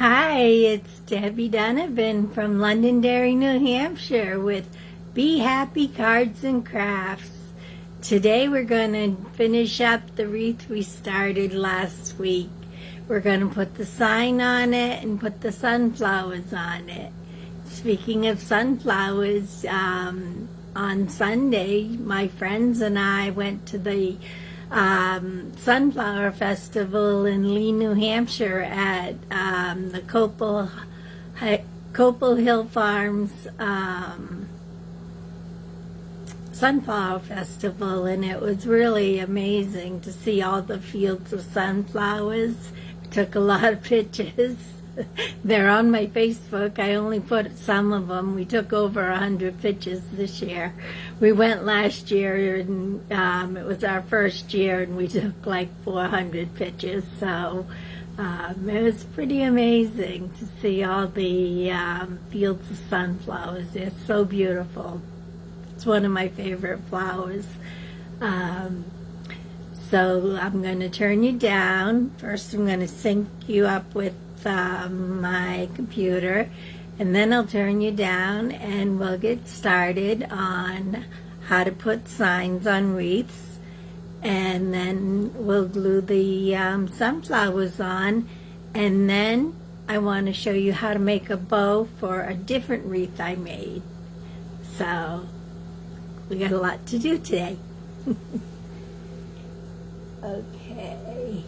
Hi, it's Debbie Donovan from Londonderry, New Hampshire with Be Happy Cards and Crafts. Today we're going to finish up the wreath we started last week. We're going to put the sign on it and put the sunflowers on it. Speaking of sunflowers, on Sunday, my friends and I went to the Sunflower Festival in Lee, New Hampshire at the Copel Hill Farms Sunflower Festival, and it was really amazing to see all the fields of sunflowers. We took a lot of pictures. They're on my Facebook. I only put some of them. We took over 100 pictures this year. We went last year, and it was our first year, and we took like 400 pictures. So it was pretty amazing to see all the fields of sunflowers. They're so beautiful. It's one of my favorite flowers. So I'm going to turn you down. First, I'm going to sync you up with my computer, and then I'll turn you down and we'll get started on how to put signs on wreaths, and then we'll glue the sunflowers on, and then I want to show you how to make a bow for a different wreath I made. So we got a lot to do today. Okay.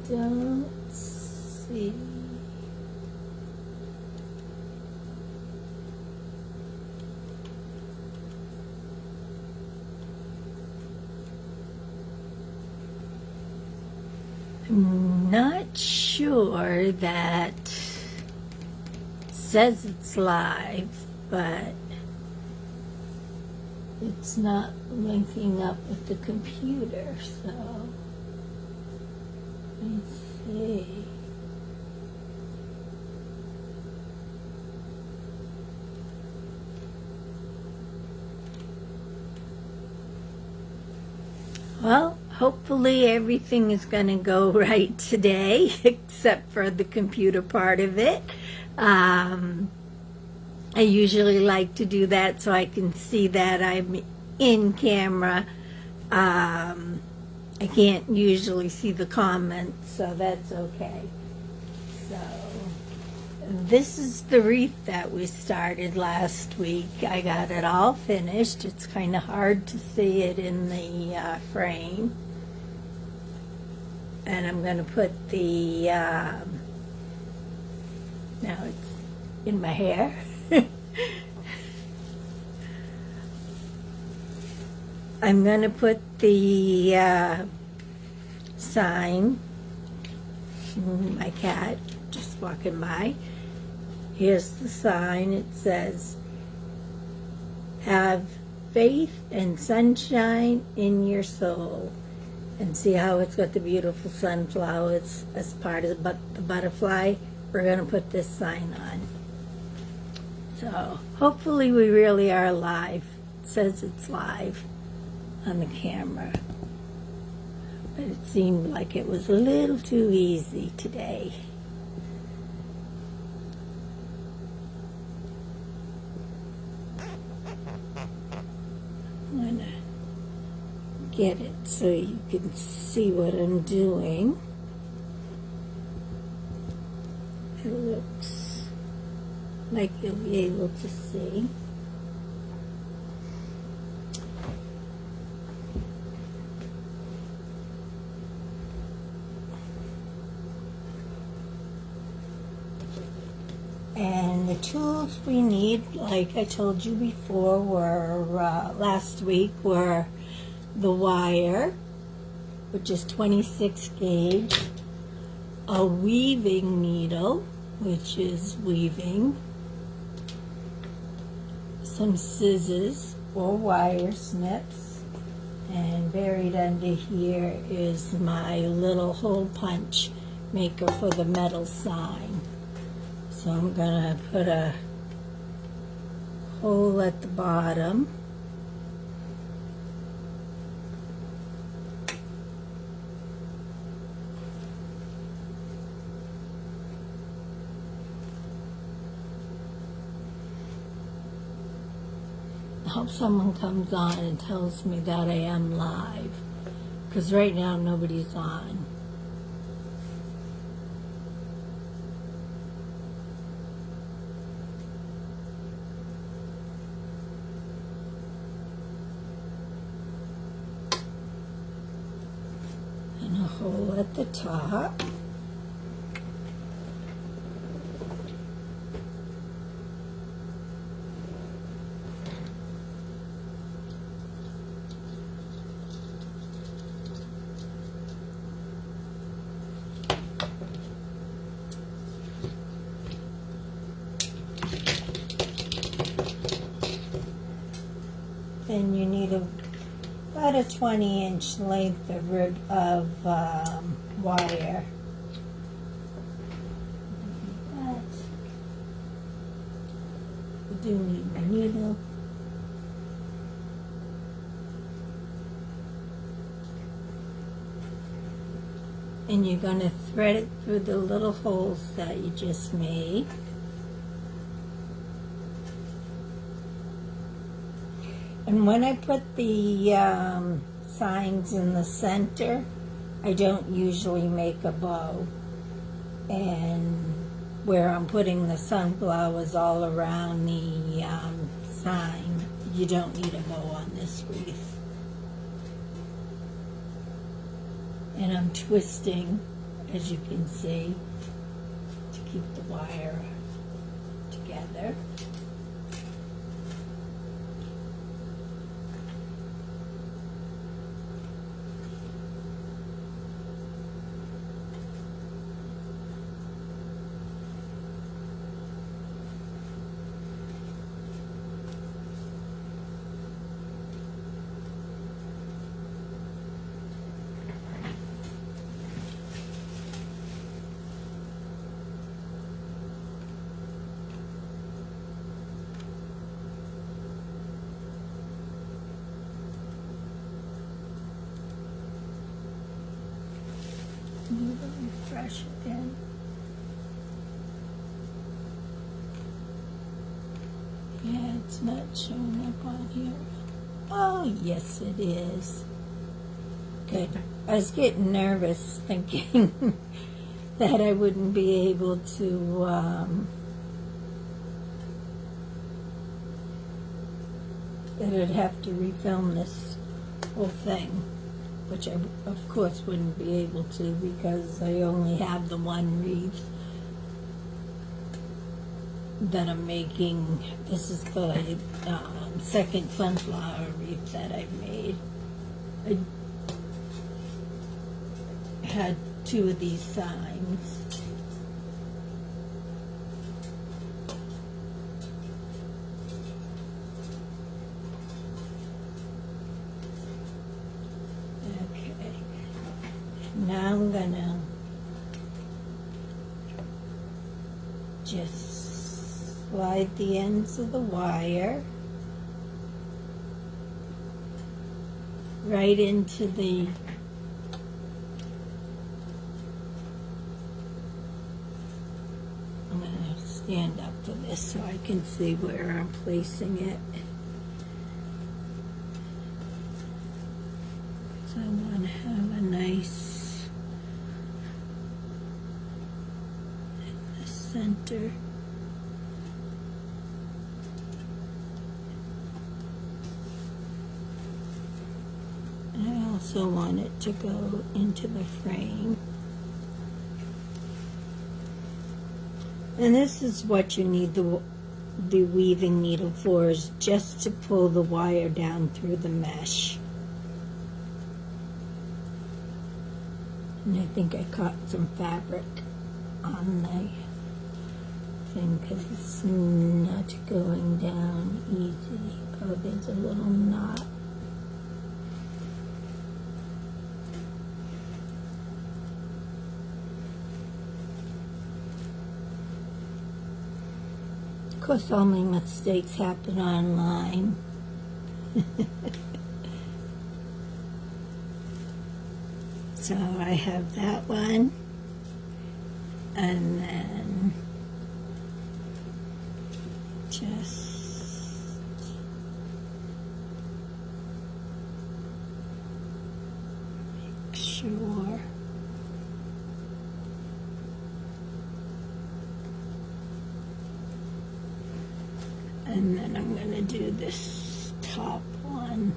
Don't see. I'm not sure that it says it's live, but it's not linking up with the computer, so let's see. Well, hopefully everything is going to go right today, except for the computer part of it. I usually like to do that so I can see that I'm in camera. I can't usually see the comments, so that's okay. So this is the wreath that we started last week. I got it all finished. It's kind of hard to see it in the frame. And I'm going to put the, now it's in my hair. I'm going to put the sign, my cat just walking by. Here's the sign. It says, "Have faith and sunshine in your soul." And see how it's got the beautiful sunflowers as part of the butterfly? We're going to put this sign on. So hopefully we really are live. It says it's live on the camera, but it seemed like it was a little too easy today. I'm gonna get it so you can see what I'm doing. It looks like you'll be able to see. And the tools we need, like I told you before, were last week, were the wire, which is 26 gauge, a weaving needle, which is weaving, some scissors or wire snips, and buried under here is my little hole punch maker for the metal sign. So I'm gonna put a hole at the bottom hope someone comes on and tells me that I am live, because right now nobody's on. And a hole at the top. Then you need about a 20-inch length of wire. You do need a needle. And you're going to thread it through the little holes that you just made. And when I put the signs in the center, I don't usually make a bow. And where I'm putting the sunflowers all around the sign, you don't need a bow on this wreath. And I'm twisting, as you can see, to keep the wire together. Refresh again. Yeah, it's not showing up on here. Oh, yes, it is. Good. I was getting nervous thinking that I wouldn't be able to, that I'd have to refilm this whole thing, which I, of course, wouldn't be able to because I only have the one wreath that I'm making. This is the second sunflower wreath that I've made. I had two of these signs. Now I'm gonna just slide the ends of the wire right into the I'm gonna stand up for this so I can see where I'm placing it. So I want to have a nice center. I also want it to go into the frame. And this is what you need the weaving needle for, is just to pull the wire down through the mesh. And I think I caught some fabric on the thing because it's not going down easy. Oh, there's a little knot. Of course, all my mistakes happen online. So I have that one, and then just And then I'm going to do this top one.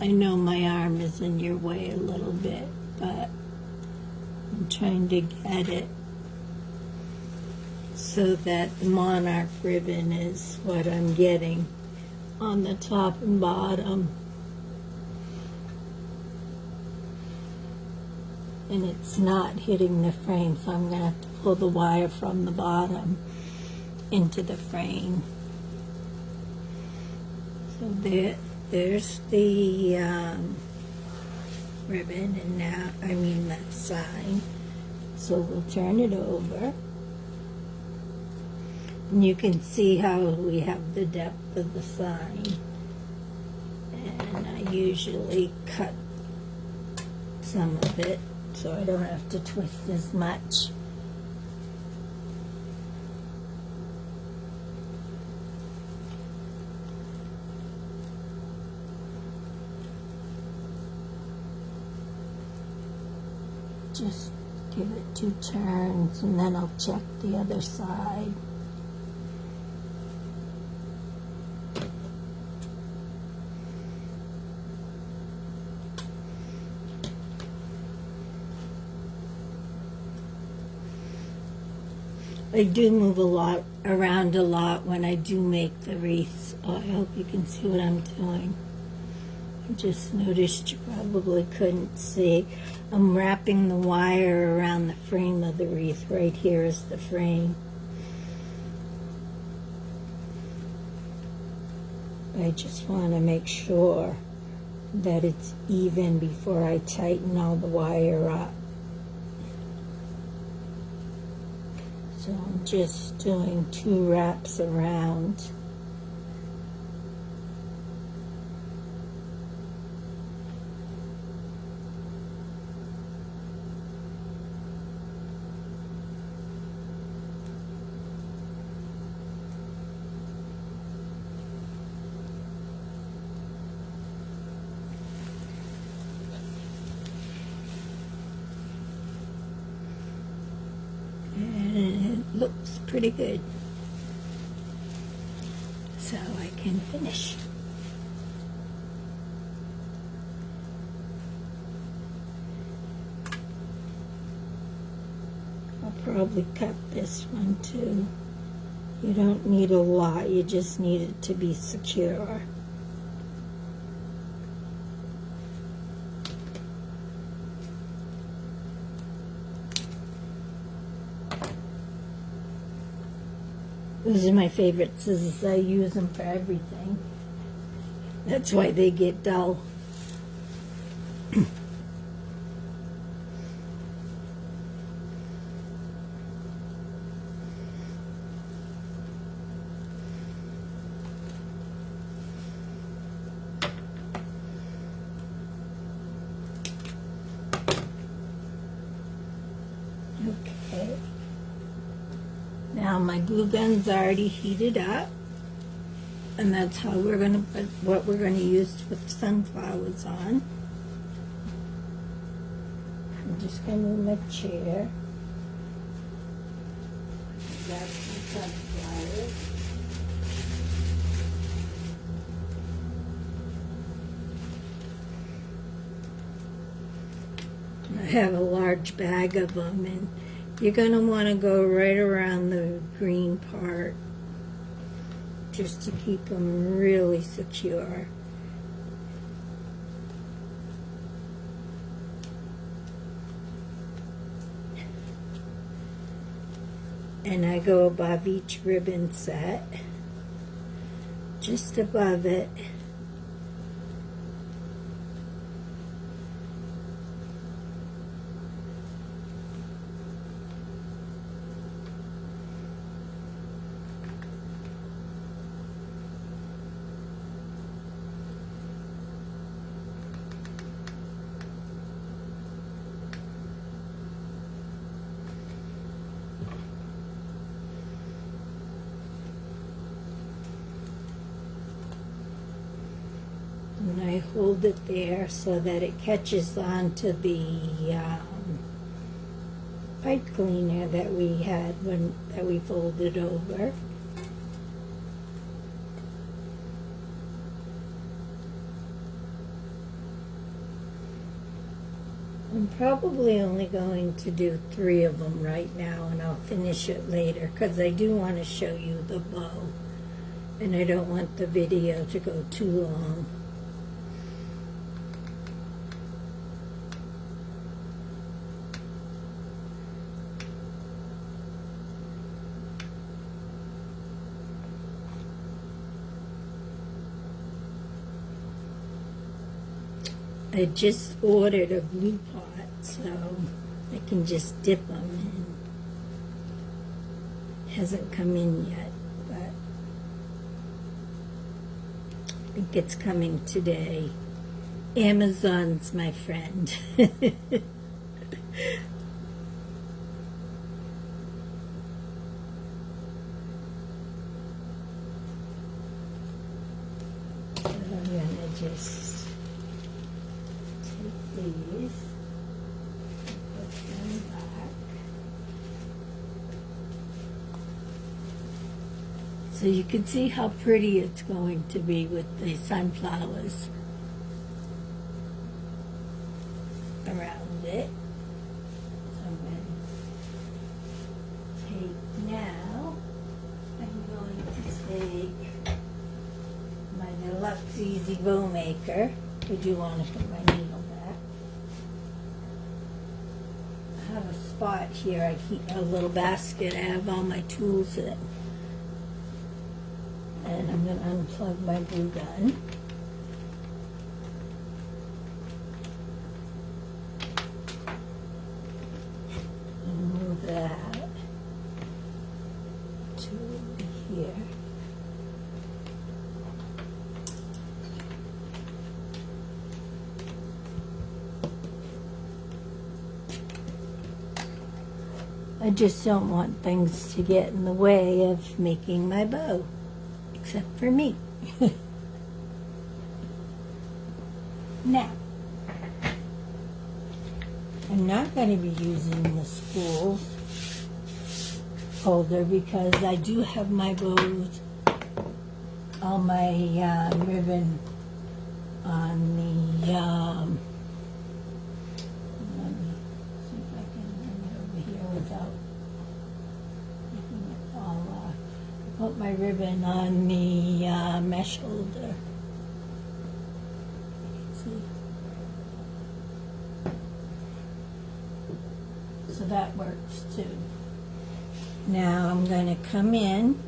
I know my arm is in your way a little bit, but I'm trying to get it so that the monarch ribbon is what I'm getting on the top and bottom. And it's not hitting the frame, so I'm going to have to pull the wire from the bottom into the frame. So there's the ribbon, and now, that sign. So we'll turn it over. And you can see how we have the depth of the sign. And I usually cut some of it so I don't have to twist as much. Just give it 2 turns, and then I'll check the other side. I do move around a lot when I do make the wreaths. Oh, I hope you can see what I'm doing. I just noticed you probably couldn't see. I'm wrapping the wire around the frame of the wreath. Right here is the frame. I just want to make sure that it's even before I tighten all the wire up. So I'm just doing 2 wraps around. And it looks pretty good. So I can finish. I'll probably cut this one too. You don't need a lot, you just need it to be secure. Those are my favorite scissors. I use them for everything. That's why they get dull. Okay. Now my glue gun's already heated up, and that's how we're going to put what we're going to use to put the sunflowers on. I'm just going to move my chair. Grab some sunflowers. I have a large bag of them, and you're going to want to go right around the green part just to keep them really secure. And I go above each ribbon set, just above it. And I hold it there so that it catches onto the pipe cleaner that we had that we folded over. I'm probably only going to do 3 of them right now, and I'll finish it later because I do want to show you the bow, and I don't want the video to go too long. I just ordered a glue pot, so I can just dip them in. It hasn't come in yet, but I think it's coming today. Amazon's my friend. So I'm gonna just these, put them back. So you can see how pretty it's going to be with the sunflowers around it. So I'm going to take now, I'm going to take my Deluxe Easy Bow Maker. Would you want to put my needle back? I have a spot here. I keep a little basket. I have all my tools in. And I'm going to unplug my glue gun. And move that to over here. I just don't want things to get in the way of making my bow, except for me. Now, I'm not going to be using the spools holder because I do have my bows, all my ribbon on the without making it fall off. I put my ribbon on the mesh holder. See? So that works too. Now I'm going to come in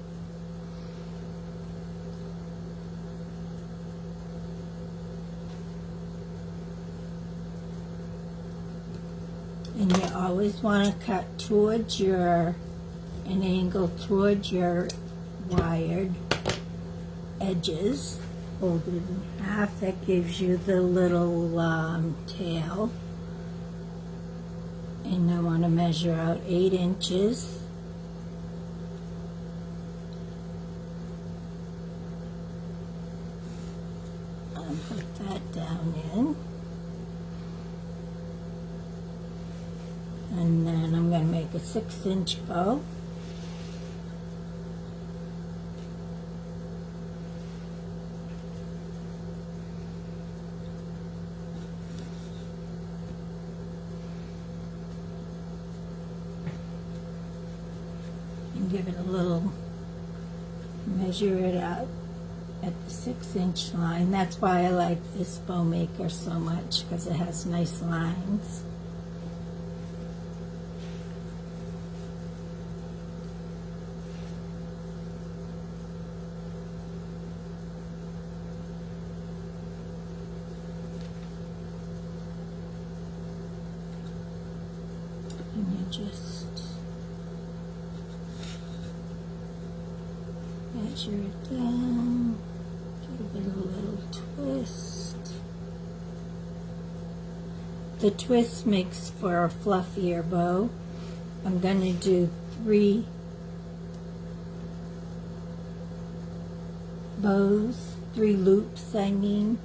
and you always want to cut towards an angle towards your wired edges. Fold it in half. That gives you the little tail. And I want to measure out 8 inches. And put that down in. And then I'm going to make a 6-inch bow. And give it a little, measure it out at the 6-inch line. That's why I like this bow maker so much, because it has nice lines. And you just measure it down, give it a little twist. The twist makes for a fluffier bow. I'm going to do 3 bows, 3 loops I mean.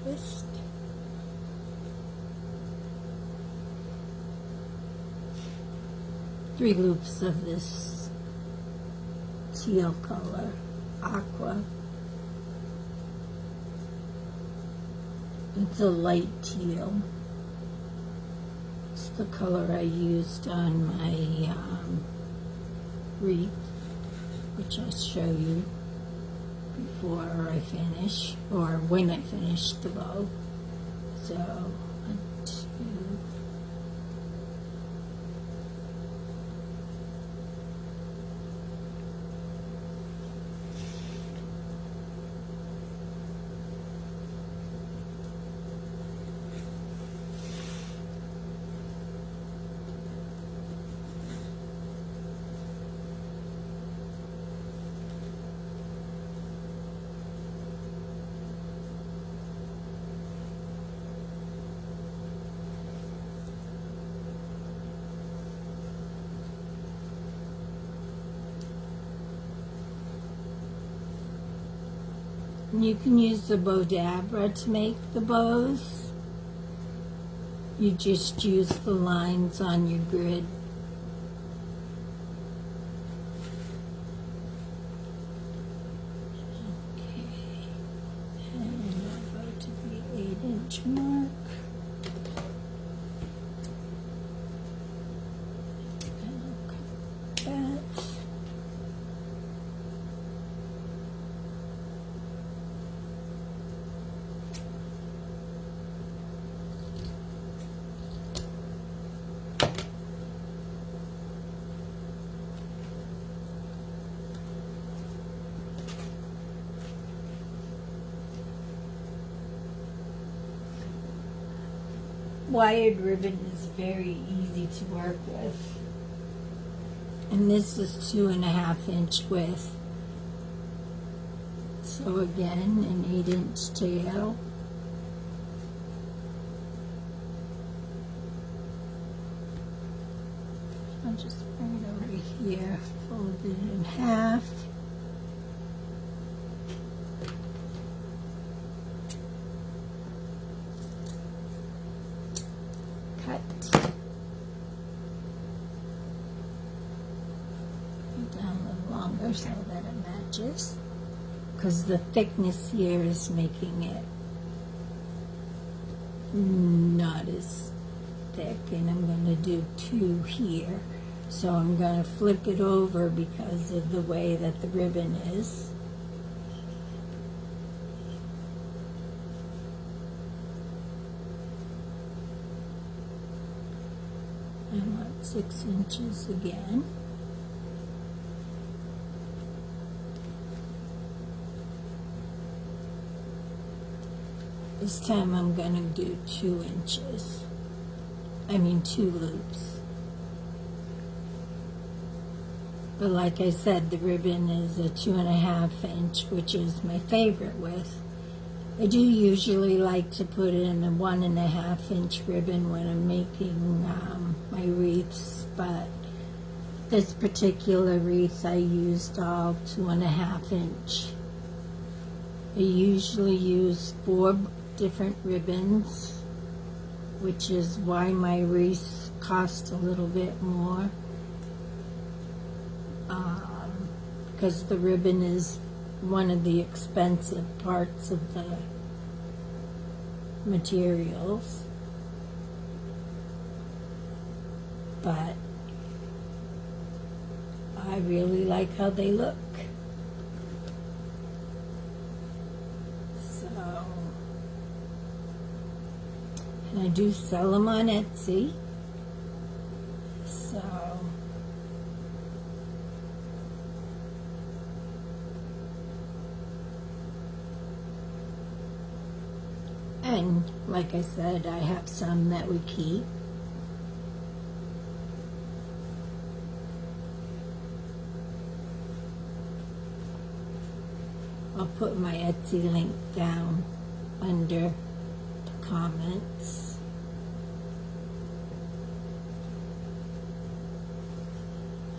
twist. Three loops of this teal color, aqua. It's a light teal. It's the color I used on my wreath, which I'll show you before I finish, or when I finish the bow. So, 1, 2. You can use the Bodabra to make the bows. You just use the lines on your grid. Okay, and I'll go to the 8-inch mark. And I'll cut that. Wired ribbon is very easy to work with, and this is 2.5-inch width. So again, an 8-inch tail. I'll just bring it over here, fold it in half. Cut. Down a little longer so that it matches, because the thickness here is making it not as thick, and I'm going to do 2 here. So I'm going to flip it over because of the way that the ribbon is. I want 6 inches again. This time I'm going to do 2 inches. I mean 2 loops. But like I said, the ribbon is a 2.5-inch, which is my favorite width. I do usually like to put in a 1.5-inch ribbon when I'm making my wreaths, but this particular wreath I used all 2.5-inch. I usually use 4 different ribbons, which is why my wreaths cost a little bit more. Because the ribbon is one of the expensive parts of the materials. But I really like how they look. So, and I do sell them on Etsy. So, and like I said, I have some that we keep. I'll put my Etsy link down under the comments.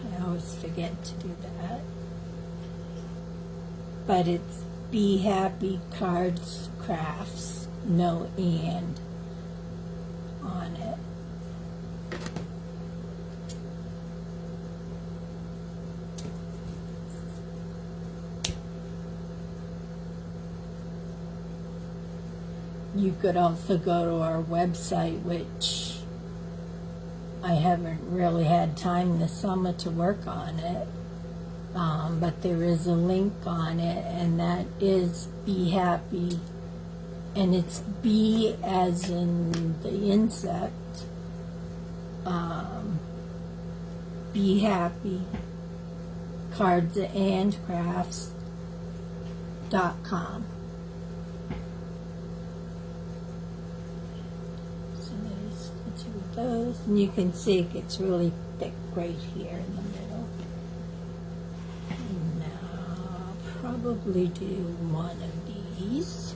I always forget to do that. But it's Be Happy Cards Crafts. no and on it. You could also go to our website, which I haven't really had time this summer to work on it, but there is a link on it, and that is Be Happy, and it's bee as in the insect, Be Happy Cards and Crafts.com. Those, and you can see it gets really thick right here in the middle. And now I'll probably do one of these.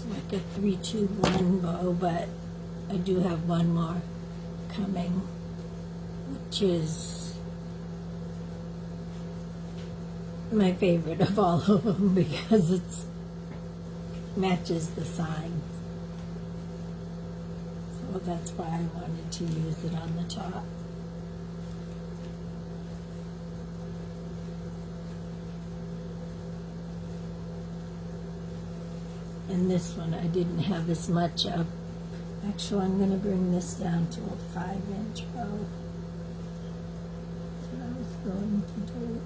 Like a 3-2-1 bow, but I do have one more coming, which is my favorite of all of them because it matches the sign. So that's why I wanted to use it on the top. And this one I didn't have as much of. Actually, I'm going to bring this down to a 5-inch bow. That's what I was going to do.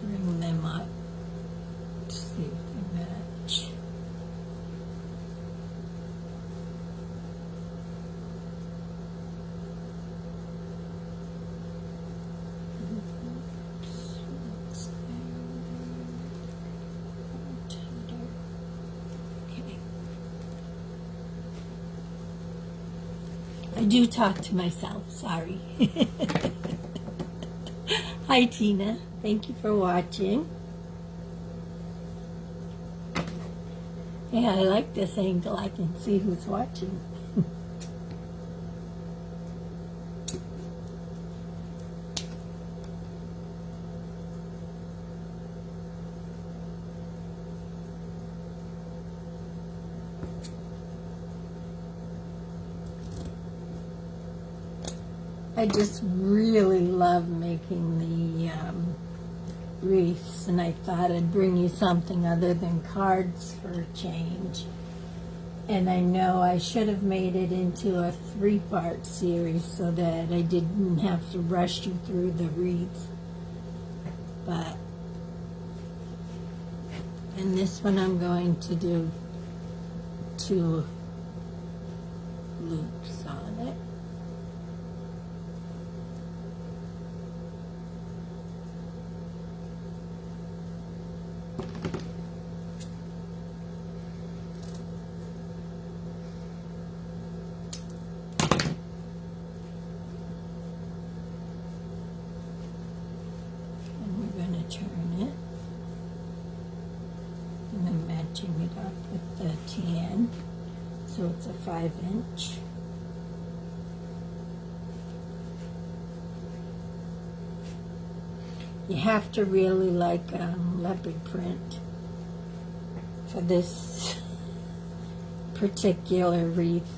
Bring them up to see if they match. Okay. I do talk to myself, sorry. Hi, Tina. Thank you for watching. Yeah, I like this angle. I can see who's watching. I just really love making the wreaths, and I thought I'd bring you something other than cards for a change. And I know I should have made it into a 3-part series so that I didn't have to rush you through the wreath. But in this one I'm going to do 2 loops on it. Turn it, and then matching it up with the tan, so it's a 5-inch. You have to really like leopard print for this particular wreath.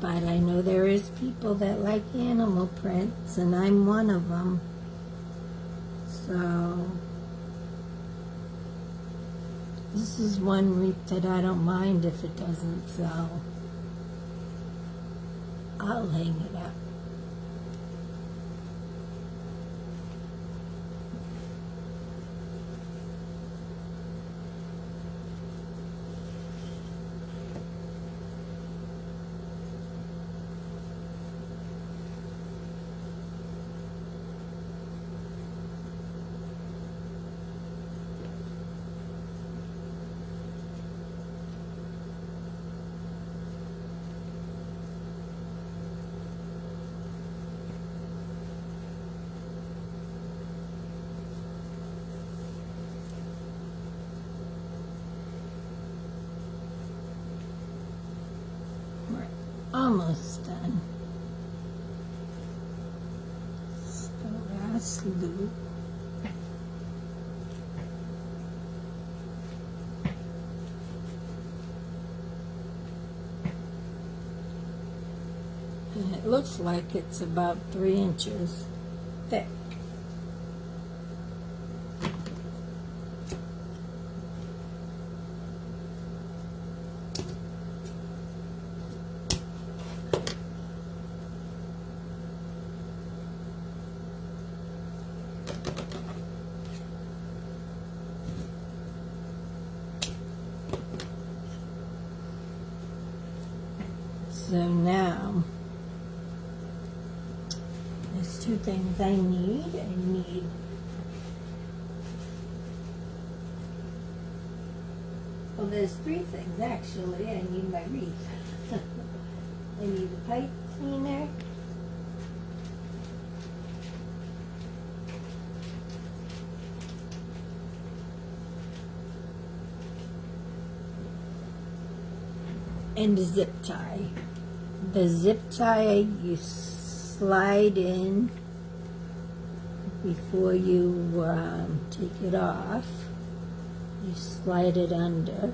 But I know there is people that like animal prints, and I'm one of them. So this is one wreath that I don't mind if it doesn't sell. I'll hang it up. We're almost done. It's the last loop. And it looks like it's about 3 inches thick. So now, there's 2 things I need. Well, there's 3 things actually. I need my wreath. I need a pipe cleaner. And a zip tie. The zip tie you slide in before you take it off. You slide it under.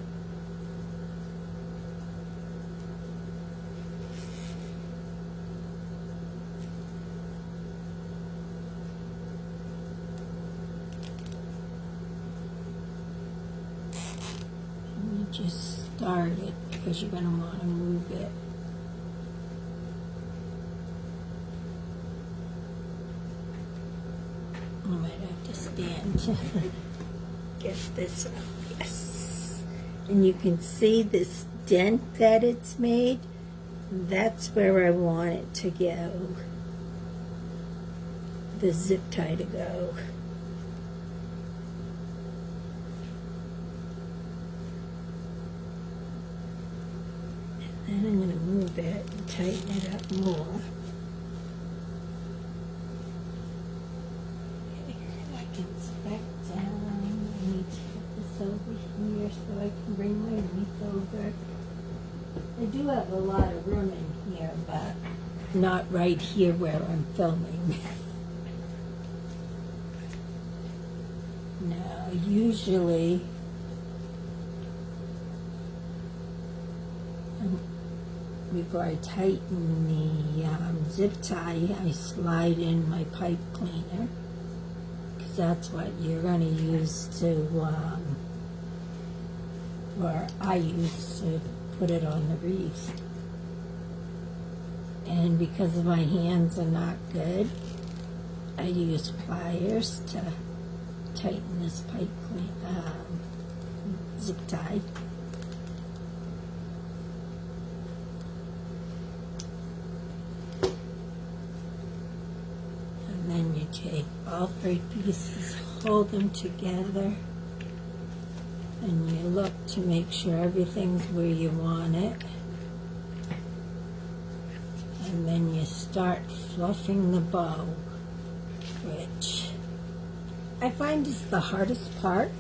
And you just start it because you're going to want to move it. I might have to stand to get this up. Yes. And you can see this dent that it's made. That's where I want it to go. The zip tie to go. And then I'm going to move it and tighten it up more. Down. I need to get this over here so I can bring my wreath over. I do have a lot of room in here, but not right here where I'm filming. Now, usually, before I tighten the zip tie, I slide in my pipe cleaner. That's what you're going to use to, or I use to put it on the wreath. And because my hands are not good, I use pliers to tighten this pipe zip tie. And then you take all 3 pieces, hold them together, and you look to make sure everything's where you want it. And then you start fluffing the bow, which I find is the hardest part.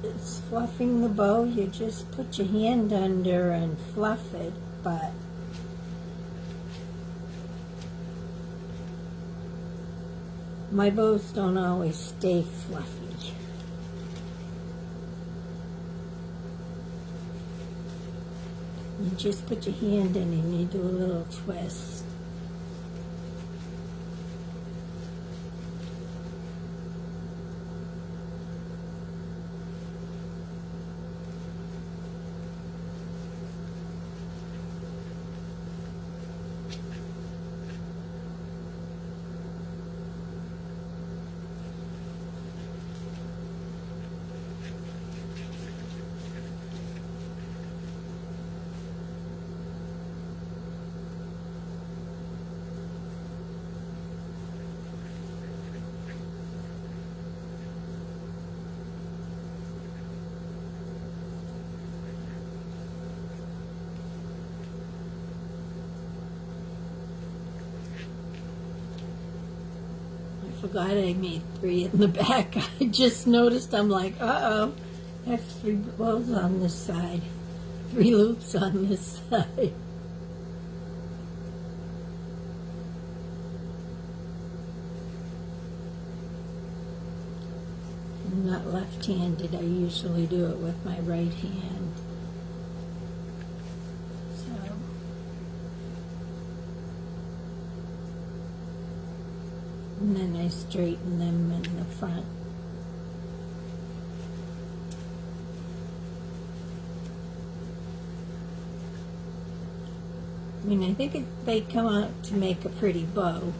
It's fluffing the bow. You just put your hand under and fluff it, but my bows don't always stay fluffy. You just put your hand in and you do a little twist. glad I made 3 in the back. I just noticed, I'm like, uh-oh, I have 3 bows on this side, 3 loops on this side. I'm not left-handed. I usually do it with my right hand. So, and then I straighten them in the front. I mean, I think they come out to make a pretty bow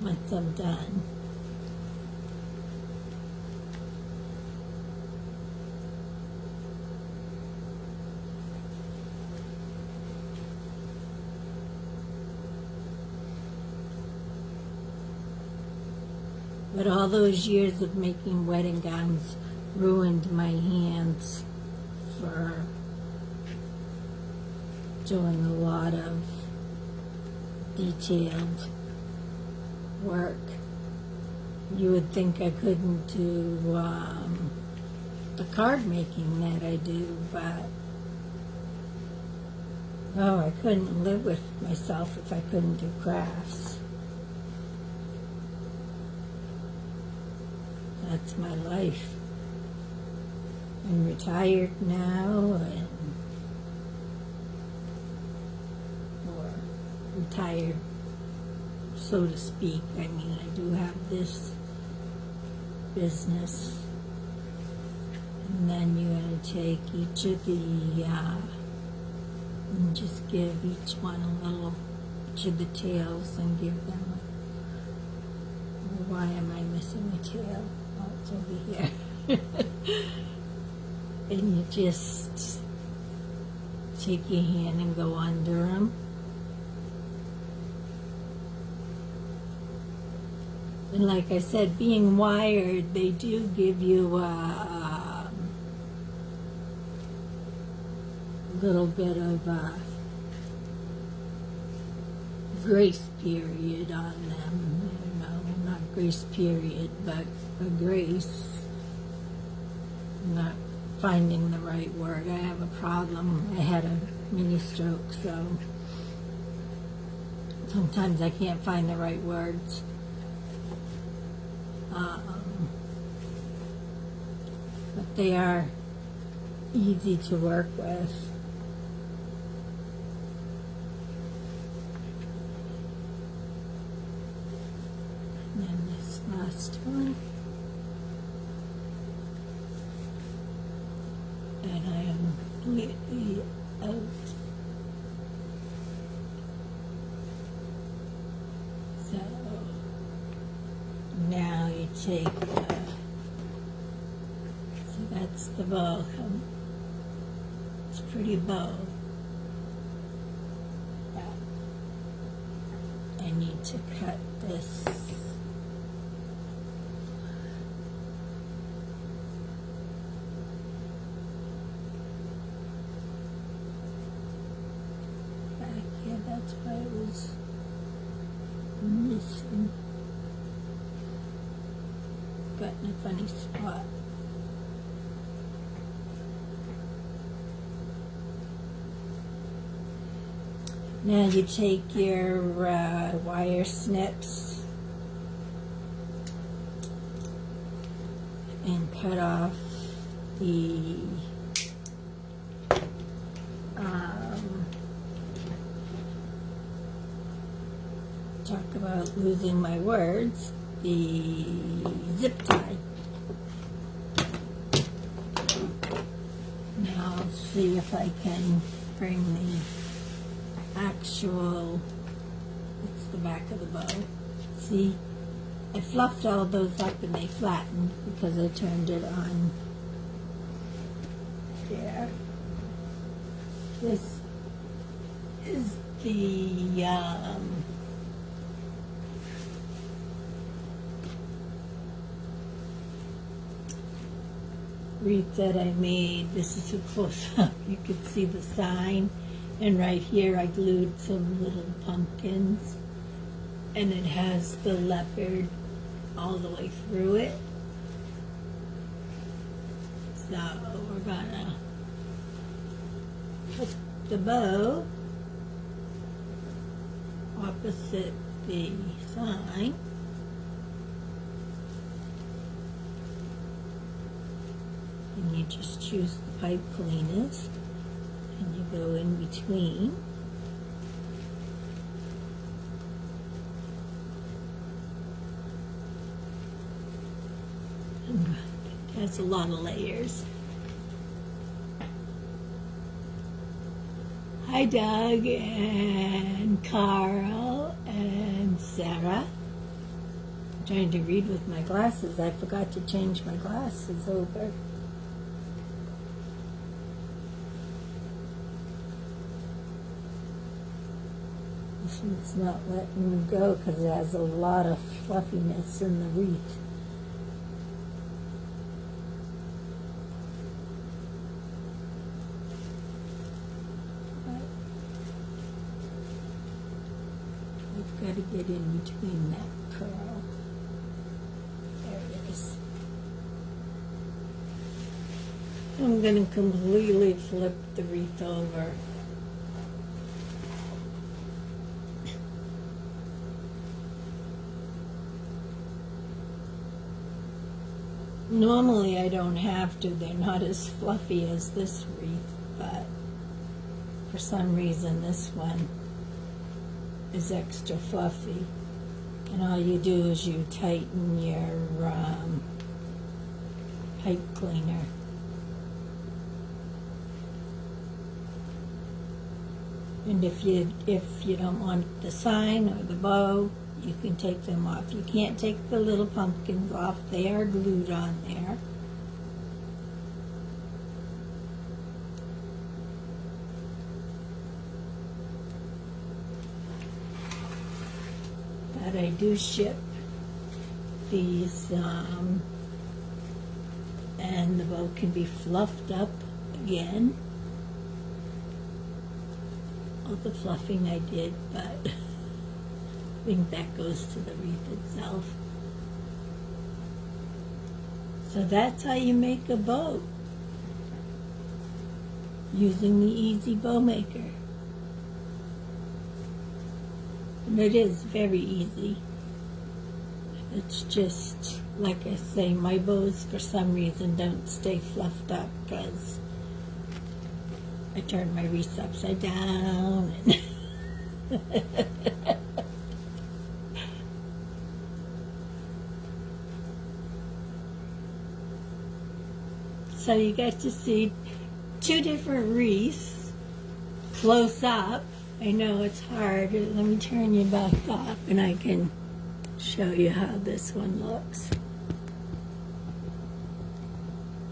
once I'm done. But all those years of making wedding gowns ruined my hands for doing a lot of detailed work. You would think I couldn't do the card making that I do, but oh, I couldn't live with myself if I couldn't do crafts. That's my life. I'm retired now, or retired, so to speak. I mean, I do have this business, and then you're going to take each of the, and just give each one a little, each of the tails, and give them why am I missing a tail? Oh, it's over here. And you just take your hand and go under them. And like I said, being wired, they do give you a little bit of a grace period on them. You know, not grace period, but a grace. I'm not finding the right word. I have a problem. I had a mini stroke, so sometimes I can't find the right words. But they are easy to work with. And then this last one. And I am completely out. So now you take, so that's the bow. It's a pretty bow. I need to cut this. Yeah, that's why it was missing. Got in a funny spot. Now you take your wire snips and cut off the talk about losing my words, the zip tie. Now I'll see if I can bring the actual, it's the back of the bow. See, I fluffed all those up and they flattened because I turned it on. There. This is the wreath that I made. This is a close-up. You can see the sign. And right here I glued some little pumpkins. and it has the leopard all the way through it. So we're gonna put the bow opposite the sign. And you just choose the pipe cleaners and you go in between. And it has a lot of layers. Hi Doug and Carl and Sarah. I'm trying to read with my glasses. I forgot to change my glasses over. This one's not letting me go because it has a lot of fluffiness in the wreath. I've got to get in between that curl. There it is. I'm going to completely flip the wreath over. Normally I don't have to. They're not as fluffy as this wreath, but for some reason this one is extra fluffy. And all you do is you tighten your pipe cleaner. And if you don't want the sign or the bow, you can take them off. You can't take the little pumpkins off. They are glued on there. But I do ship these, and the bow can be fluffed up again. All the fluffing I did, but I think that goes to the wreath itself. So that's how you make a bow using the Easy Bow Maker. And it is very easy. It's just, like I say, my bows for some reason don't stay fluffed up because I turn my wreaths upside down. And so you get to see two different wreaths close up. I know it's hard. Let me turn you back up and I can show you how this one looks.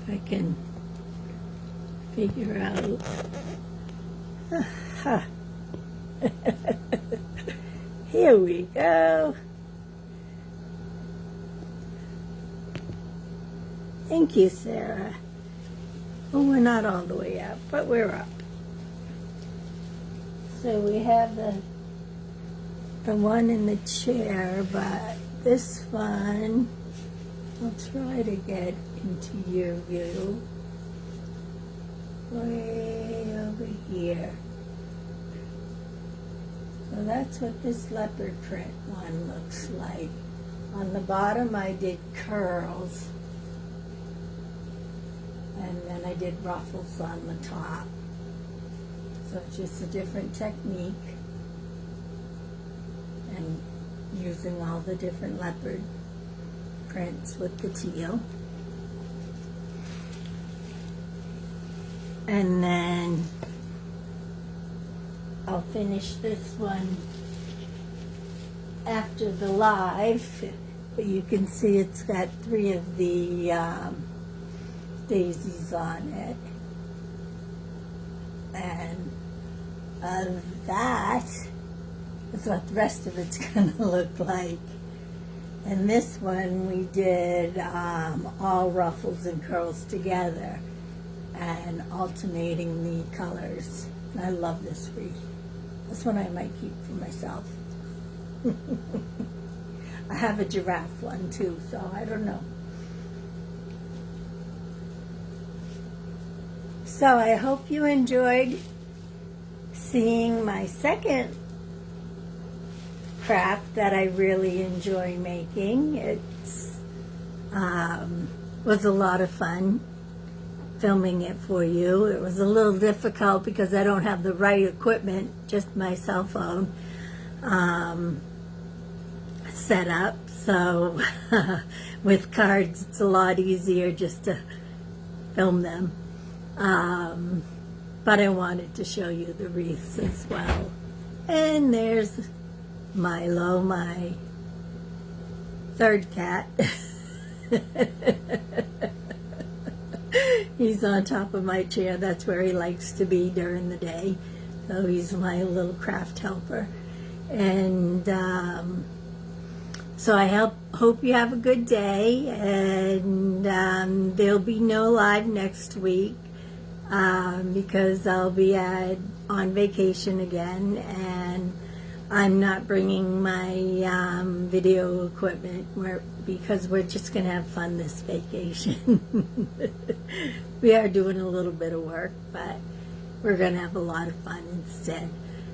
If I can figure out. Here we go. Thank you, Sarah. Well, we're not all the way up, but we're up. So we have the one in the chair, but this one, I'll try to get into your view. Way over here. So that's what this leopard print one looks like. On the bottom I did curls, and then I did ruffles on the top. So it's just a different technique, and using all the different leopard prints with the teal. And then I'll finish this one after the live, but you can see it's got 3 of the daisies on it. And that is what the rest of it's going to look like. And this one we did all ruffles and curls together and alternating the colors. And I love this wreath. This one I might keep for myself. I have a giraffe one too, so I don't know. So I hope you enjoyed seeing my second craft that I really enjoy making. It's was a lot of fun filming it for you. It was a little difficult because I don't have the right equipment, just my cell phone set up. So with cards, it's a lot easier just to film them. But I wanted to show you the wreaths as well. And there's Milo, my third cat. He's on top of my chair. That's where he likes to be during the day. So he's my little craft helper. And so I hope you have a good day. And there'll be no live next week because I'll be on vacation again. And I'm not bringing my video equipment because we're just going to have fun this vacation. We are doing a little bit of work, but we're going to have a lot of fun instead.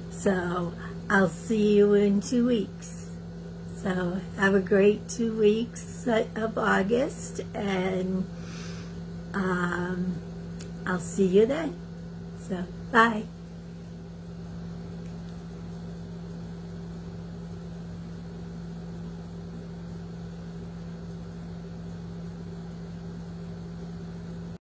So I'll see you in 2 weeks. So have a great 2 weeks of August, and I'll see you then. So bye.